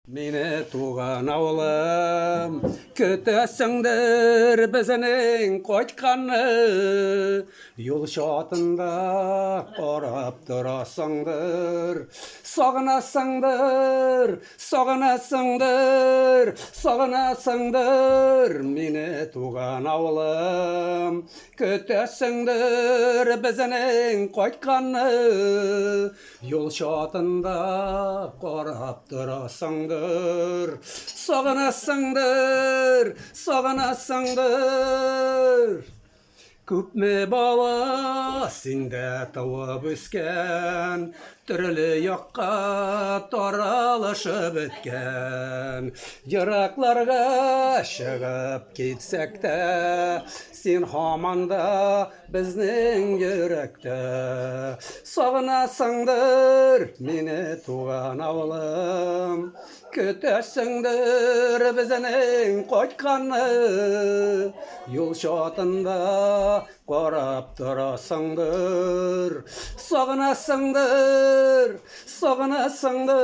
Meni tuğan avlım, kütüsündür bizning koçkanı. Yol şatında qarab durasыңdır, sağınasыңdır, sağınasыңdır, sağınasыңdır. Meni tuğan avlım, kütüsündür bizning koçkanı. Yol şatında qarab durasыңdır, sağınasыңdır, sağınasыңdır. Күпме бала сенде тауып өскен, түрлі жаққа таралышып өткен. Жырақларға шығып кетсек те, сен хаманда біздің жүректе. Сағынасыңдыр мені туған ауылым, күтесіңдір біздің қайтқаны. Yol şatında qarab durasыңdır, sağınasыңdır, sağınasыңdır.